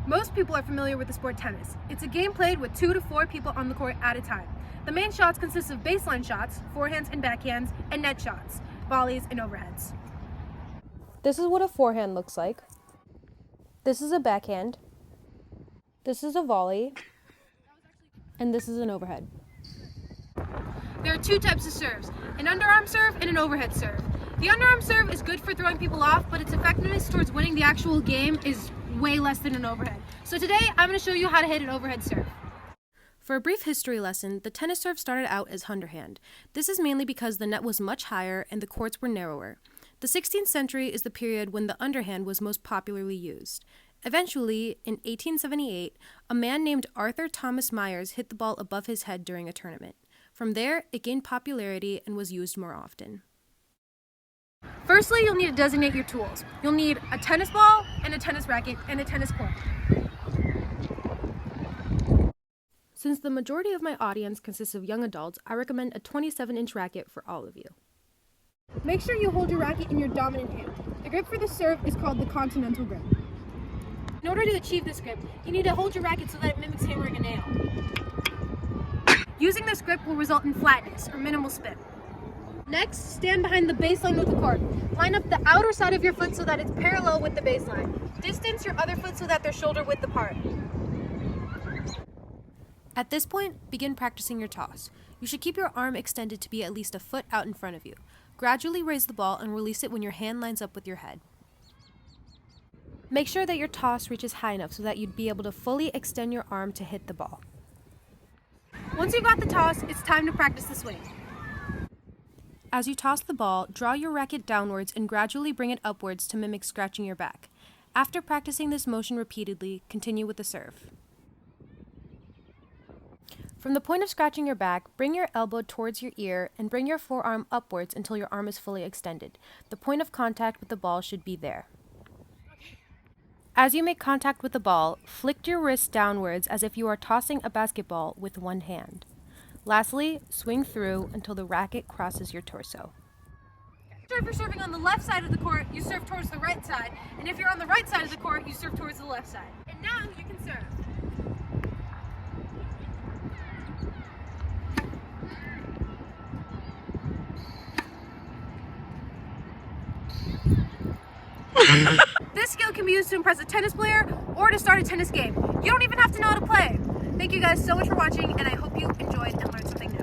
Most people are familiar with the sport tennis. It's a game played with 2 to 4 people on the court at a time. The main shots consist of baseline shots, forehands and backhands, and net shots, volleys and overheads. This is what a forehand looks like. This is a backhand. This is a volley. And this is an overhead. There are 2 types of serves, an underarm serve and an overhead serve. The underarm serve is good for throwing people off, but its effectiveness towards winning the actual game is way less than an overhead. So today, I'm going to show you how to hit an overhead serve. For a brief history lesson, the tennis serve started out as underhand. This is mainly because the net was much higher and the courts were narrower. The 16th century is the period when the underhand was most popularly used. Eventually, in 1878, a man named Arthur Thomas Myers hit the ball above his head during a tournament. From there, it gained popularity and was used more often. Firstly, you'll need to designate your tools. You'll need a tennis ball and a tennis racket and a tennis court. Since the majority of my audience consists of young adults, I recommend a 27-inch racket for all of you. Make sure you hold your racket in your dominant hand. The grip for the serve is called the continental grip. In order to achieve this grip, you need to hold your racket so that it mimics hammering a nail. Using this grip will result in flatness or minimal spin. Next, stand behind the baseline of the court. Line up the outer side of your foot so that it's parallel with the baseline. Distance your other foot so that they're shoulder width apart. At this point, begin practicing your toss. You should keep your arm extended to be at least a foot out in front of you. Gradually raise the ball and release it when your hand lines up with your head. Make sure that your toss reaches high enough so that you'd be able to fully extend your arm to hit the ball. Once you've got the toss, it's time to practice the swing. As you toss the ball, draw your racket downwards and gradually bring it upwards to mimic scratching your back. After practicing this motion repeatedly, continue with the serve. From the point of scratching your back, bring your elbow towards your ear and bring your forearm upwards until your arm is fully extended. The point of contact with the ball should be there. As you make contact with the ball, flick your wrist downwards as if you are tossing a basketball with one hand. Lastly, swing through until the racket crosses your torso. If you're serving on the left side of the court, you serve towards the right side. And if you're on the right side of the court, you serve towards the left side. And now you can serve. This skill can be used to impress a tennis player or to start a tennis game. You don't even have to know how to play. Thank you guys so much for watching, and I hope you enjoyed and learned something new.